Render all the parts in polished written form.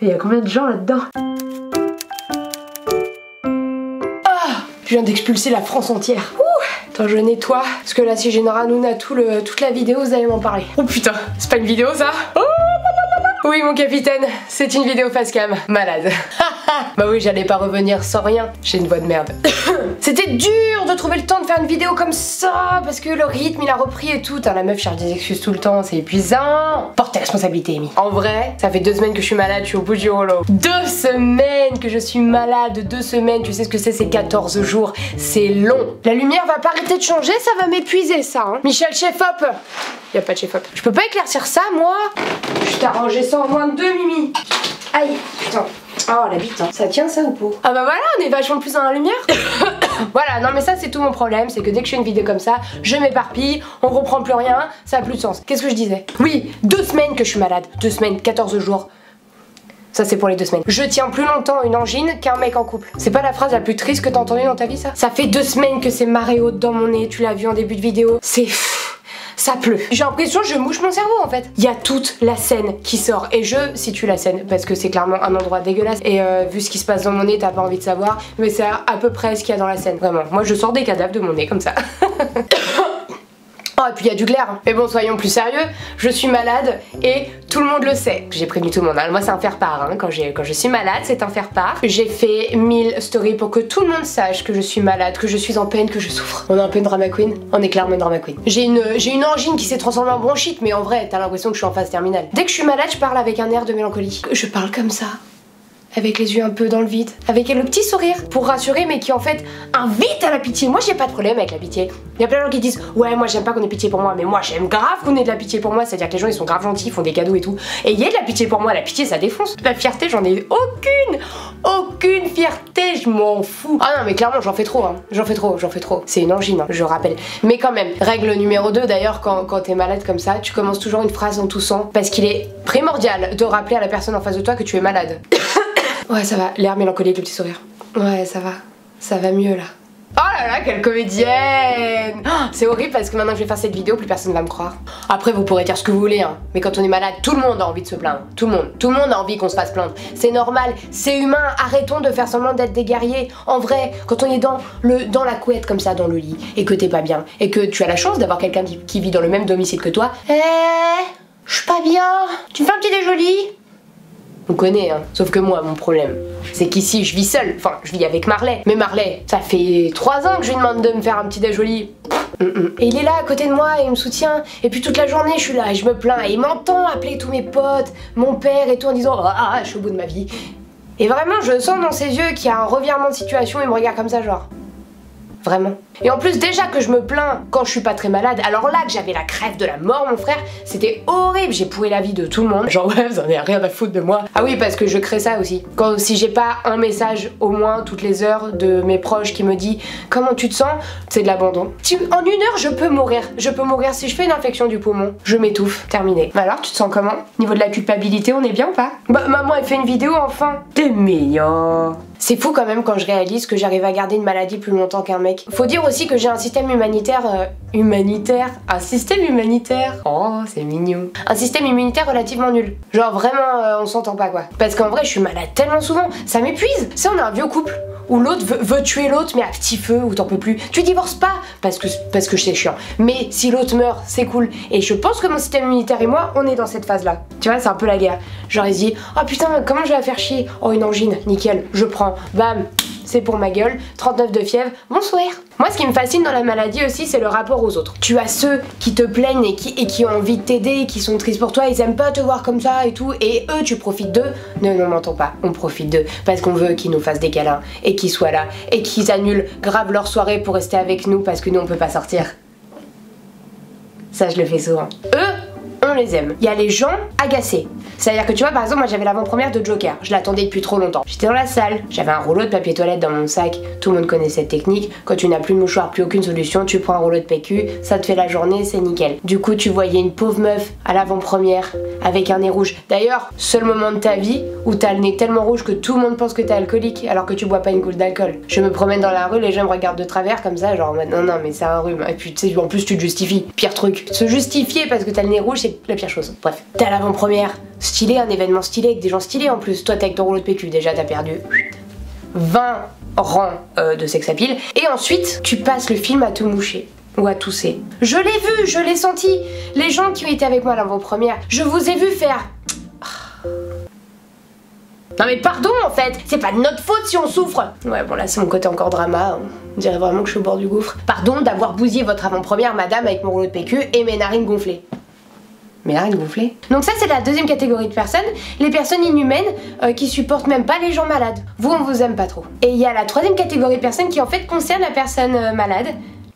Il y a combien de gens là-dedans? Ah, je viens d'expulser la France entière. Ouh. Attends, je nettoie. Parce que là, si j'ai une ranouna toute la vidéo, vous allez m'en parler. Oh putain, c'est pas une vidéo ça? Oh. Oui mon capitaine, c'est une vidéo face cam. Malade. Bah oui, j'allais pas revenir sans rien. J'ai une voix de merde. C'était dur de trouver le temps de faire une vidéo comme ça parce que le rythme il a repris et tout. Putain, la meuf cherche des excuses tout le temps, c'est épuisant. Porte tes responsabilités, Amy. En vrai, ça fait 2 semaines que je suis malade, je suis au bout du rouleau. 2 semaines que je suis malade, 2 semaines, tu sais ce que c'est 14 jours. C'est long. La lumière va pas arrêter de changer, ça va m'épuiser ça. Hein. Michel Chef-Op. Y'a pas de chef-op. Je peux pas éclaircir ça, moi. Je t'ai arrangé ça en moins de 2, Mimi. Aïe, putain. Oh, la bite, hein. Ça tient ça ou pas? Ah bah voilà, on est vachement plus dans la lumière. Voilà, non mais ça c'est tout mon problème, c'est que dès que je fais une vidéo comme ça, je m'éparpille, on comprend plus rien, ça a plus de sens. Qu'est-ce que je disais? Oui, 2 semaines que je suis malade. 2 semaines, 14 jours. Ça c'est pour les 2 semaines. Je tiens plus longtemps une angine qu'un mec en couple. C'est pas la phrase la plus triste que t'as entendue dans ta vie ça? Ça fait 2 semaines que c'est marée haute dans mon nez, tu l'as vu en début de vidéo. C'est... ça pleut. J'ai l'impression que je mouche mon cerveau en fait. Il y a toute la scène qui sort et je situe la scène parce que c'est clairement un endroit dégueulasse et vu ce qui se passe dans mon nez t'as pas envie de savoir mais c'est à peu près ce qu'il y a dans la scène. Vraiment, moi je sors des cadavres de mon nez comme ça. Oh et puis il y a du glaire. Mais bon soyons plus sérieux, je suis malade et tout le monde le sait. J'ai prévenu tout le monde, hein. Moi c'est un faire-part, hein. Quand je suis malade c'est un faire-part. J'ai fait 1000 stories pour que tout le monde sache que je suis malade, que je suis en peine, que je souffre. On est un peu une drama queen, on est clairement une drama queen. J'ai une angine qui s'est transformée en bronchite mais en vrai t'as l'impression que je suis en phase terminale. Dès que je suis malade je parle avec un air de mélancolie. Je parle comme ça. Avec les yeux un peu dans le vide, avec le petit sourire pour rassurer mais qui en fait invite à la pitié. Moi j'ai pas de problème avec la pitié. Il y a plein de gens qui disent ouais moi j'aime pas qu'on ait pitié pour moi mais moi j'aime grave qu'on ait de la pitié pour moi, c'est à dire que les gens ils sont grave gentils, ils font des cadeaux et tout et il y a de la pitié pour moi, la pitié ça défonce. La fierté j'en ai aucune fierté, je m'en fous. Ah non mais clairement j'en fais trop hein. J'en fais trop, c'est une angine hein, je rappelle. Mais quand même, règle numéro 2 d'ailleurs quand t'es malade comme ça, tu commences toujours une phrase en toussant parce qu'il est primordial de rappeler à la personne en face de toi que tu es malade. Ouais ça va, l'air mélancolique, le petit sourire. Ouais ça va mieux là. Oh là là, quelle comédienne! Oh, c'est horrible parce que maintenant que je vais faire cette vidéo, plus personne va me croire. Après vous pourrez dire ce que vous voulez hein, mais quand on est malade, tout le monde a envie de se plaindre. Tout le monde a envie qu'on se fasse plaindre. C'est normal, c'est humain, arrêtons de faire semblant d'être des guerriers. En vrai, quand on est dans la couette comme ça, dans le lit, et que t'es pas bien, et que tu as la chance d'avoir quelqu'un qui vit dans le même domicile que toi, je suis pas bien, tu me fais un petit déjoli? On connaît, hein. Sauf que moi, mon problème, c'est qu'ici, je vis seule. Enfin, je vis avec Marley. Mais Marley, ça fait 3 ans que je lui demande de me faire un petit déjoli. Et il est là à côté de moi et il me soutient. Et puis toute la journée, je suis là et je me plains. Et il m'entend appeler tous mes potes, mon père et tout en disant ah, je suis au bout de ma vie. Et vraiment, je sens dans ses yeux qu'il y a un revirement de situation. Il me regarde comme ça, genre. Vraiment. Et en plus déjà que je me plains quand je suis pas très malade, alors là que j'avais la crève de la mort mon frère, c'était horrible, j'ai pourri la vie de tout le monde. Genre ouais vous en avez rien à foutre de moi. Ah oui parce que je crée ça aussi. Si j'ai pas un message au moins toutes les heures de mes proches qui me dit comment tu te sens, c'est de l'abandon. En 1 heure je peux mourir si je fais une infection du poumon, je m'étouffe, terminé. Alors tu te sens comment? Niveau de la culpabilité on est bien ou pas? Bah maman elle fait une vidéo enfin. T'es mignon. C'est fou quand même quand je réalise que j'arrive à garder une maladie plus longtemps qu'un mec. Faut dire aussi que j'ai un système humanitaire... Un système humanitaire... Oh, c'est mignon. Un système immunitaire relativement nul. Genre vraiment, on s'entend pas quoi. Parce qu'en vrai, je suis malade tellement souvent, ça m'épuise. Tu sais, on a un vieux couple où l'autre veut tuer l'autre mais à petit feu, où t'en peux plus. Tu divorces pas parce que c'est chiant. Mais si l'autre meurt, c'est cool. Et je pense que mon système immunitaire et moi, on est dans cette phase-là. Tu vois, c'est un peu la guerre. Genre, ils se disent, oh putain, comment je vais la faire chier? Oh, une angine, nickel, je prends. Bam, c'est pour ma gueule, 39 de fièvre, bonsoir. Moi ce qui me fascine dans la maladie aussi c'est le rapport aux autres. Tu as ceux qui te plaignent et qui ont envie de t'aider, qui sont tristes pour toi, ils aiment pas te voir comme ça et tout, et eux tu profites d'eux. Non, m'entends pas, on profite d'eux parce qu'on veut qu'ils nous fassent des câlins et qu'ils soient là et qu'ils annulent grave leur soirée pour rester avec nous parce que nous on peut pas sortir. Ça je le fais souvent. Eux, on les aime. Il y a les gens agacés. C'est-à-dire que tu vois par exemple moi j'avais l'avant-première de Joker, je l'attendais depuis trop longtemps. J'étais dans la salle, j'avais un rouleau de papier toilette dans mon sac, tout le monde connaît cette technique, quand tu n'as plus de mouchoir, plus aucune solution, tu prends un rouleau de PQ, ça te fait la journée, c'est nickel. Du coup tu voyais une pauvre meuf à l'avant-première avec un nez rouge. D'ailleurs, seul moment de ta vie où t'as le nez tellement rouge que tout le monde pense que t'es alcoolique alors que tu bois pas une goutte d'alcool. Je me promène dans la rue, les gens me regardent de travers comme ça, genre non mais c'est un rhume. Et puis tu sais, en plus tu te justifies. Pire truc, se justifier parce que t'as le nez rouge c'est stylé, la pire chose. Bref, t'as l'avant-première, stylé, un événement stylé avec des gens stylés en plus. Toi t'es avec ton rouleau de PQ, déjà t'as perdu 20 rangs de sex appeal. Et ensuite, tu passes le film à te moucher. Ou à tousser. Je l'ai vu, je l'ai senti. Les gens qui ont été avec moi à l'avant-première, je vous ai vu faire... Non mais pardon en fait, c'est pas de notre faute si on souffre. Ouais bon là c'est mon côté encore drama, on dirait vraiment que je suis au bord du gouffre. Pardon d'avoir bousillé votre avant-première madame avec mon rouleau de PQ et mes narines gonflées. Mes narines gonflées. Donc ça c'est la deuxième catégorie de personnes, les personnes inhumaines qui supportent même pas les gens malades. Vous on vous aime pas trop. Et il y a la troisième catégorie de personnes qui en fait concerne la personne malade.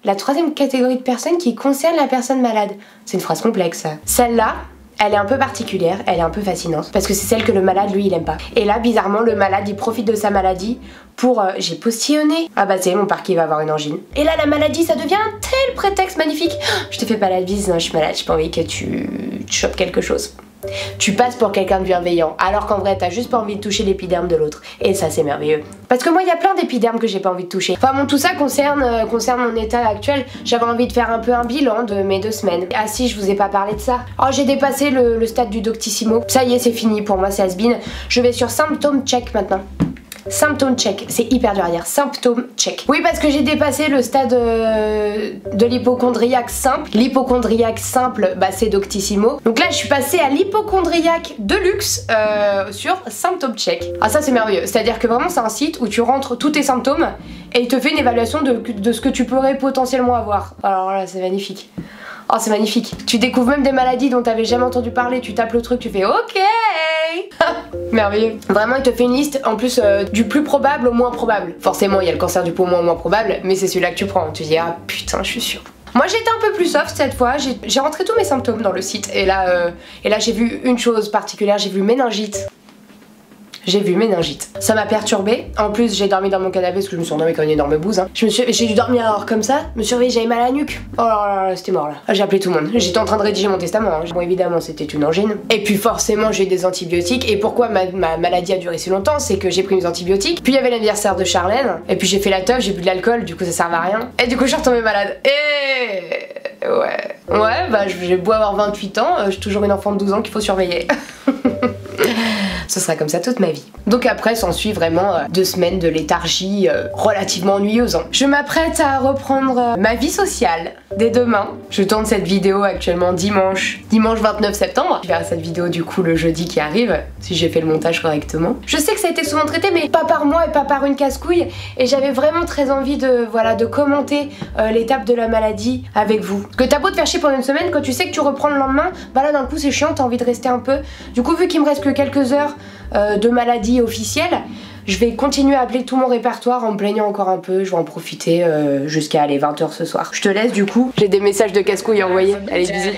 La troisième catégorie de personnes qui concerne la personne malade. C'est une phrase complexe. Celle-là, elle est un peu particulière, elle est un peu fascinante, parce que c'est celle que le malade, lui, il aime pas. Et là, bizarrement, le malade, il profite de sa maladie pour... j'ai postillonné. Ah bah c'est mon parquet va avoir une angine. Et là, la maladie, ça devient un tel prétexte magnifique. Je te fais pas la bise, hein, je suis malade, j'ai pas envie que tu chopes quelque chose. Tu passes pour quelqu'un de bienveillant, alors qu'en vrai t'as juste pas envie de toucher l'épiderme de l'autre. Et ça c'est merveilleux. Parce que moi il y a plein d'épidermes que j'ai pas envie de toucher. Enfin bon, tout ça concerne mon état actuel. J'avais envie de faire un peu un bilan de mes 2 semaines. Ah si, je vous ai pas parlé de ça. Oh, j'ai dépassé le stade du Doctissimo. Ça y est, c'est fini pour moi, c'est has-been. Je vais sur symptôme check maintenant. Symptôme check, c'est hyper dur à dire, symptôme check. Oui parce que j'ai dépassé le stade de l'hypochondriaque simple. L'hypochondriaque simple, bah c'est Doctissimo. Donc là je suis passée à l'hypochondriaque de luxe sur symptôme check. Ah ça c'est merveilleux, c'est-à-dire que vraiment c'est un site où tu rentres tous tes symptômes et il te fait une évaluation de ce que tu pourrais potentiellement avoir. Alors là c'est magnifique. Oh c'est magnifique. Tu découvres même des maladies dont t'avais jamais entendu parler, tu tapes le truc, tu fais ok. Merveilleux. Vraiment il te fait une liste en plus du plus probable au moins probable. Forcément il y a le cancer du poumon au moins probable, mais c'est celui-là que tu prends. Tu dis ah putain je suis sûre. Moi j'étais un peu plus soft cette fois, j'ai rentré tous mes symptômes dans le site et là j'ai vu une chose particulière, j'ai vu méningite. J'ai vu méningite. Ça m'a perturbée. En plus, j'ai dormi dans mon canapé parce que je me suis endormie comme une énorme bouse. Hein. J'ai dû dormir alors comme ça. Me suis réveillée, j'avais mal à la nuque. Oh là là, c'était mort là. J'ai appelé tout le monde. J'étais en train de rédiger mon testament. Hein. Bon, évidemment, c'était une angine. Et puis forcément, j'ai eu des antibiotiques. Et pourquoi ma maladie a duré si longtemps, c'est que j'ai pris mes antibiotiques. Puis il y avait l'anniversaire de Charlène. Et puis j'ai fait la teuf, j'ai bu de l'alcool. Du coup, ça servait à rien. Et du coup, je suis retombée malade. Et ouais, bah j'ai beau avoir 28 ans, j'ai toujours une enfant de 12 ans qu'il faut surveiller. Ce sera comme ça toute ma vie. Donc après s'ensuit vraiment 2 semaines de léthargie relativement ennuyeuse. Hein. Je m'apprête à reprendre ma vie sociale dès demain. Je tourne cette vidéo actuellement dimanche 29 septembre. Je verrai cette vidéo du coup le jeudi qui arrive, si j'ai fait le montage correctement. Je sais que ça a été souvent traité mais pas par moi et pas par une casse-couille. Et j'avais vraiment très envie de commenter l'étape de la maladie avec vous. Parce que t'as beau te faire chier pendant une semaine, quand tu sais que tu reprends le lendemain, bah là d'un coup c'est chiant, t'as envie de rester un peu. Du coup vu qu'il me reste que quelques heures de maladie officielle, je vais continuer à appeler tout mon répertoire en me plaignant encore un peu. Je vais en profiter jusqu'à aller 20 h ce soir. Je te laisse du coup, j'ai des messages de casse-couilles à envoyer. Allez bisous.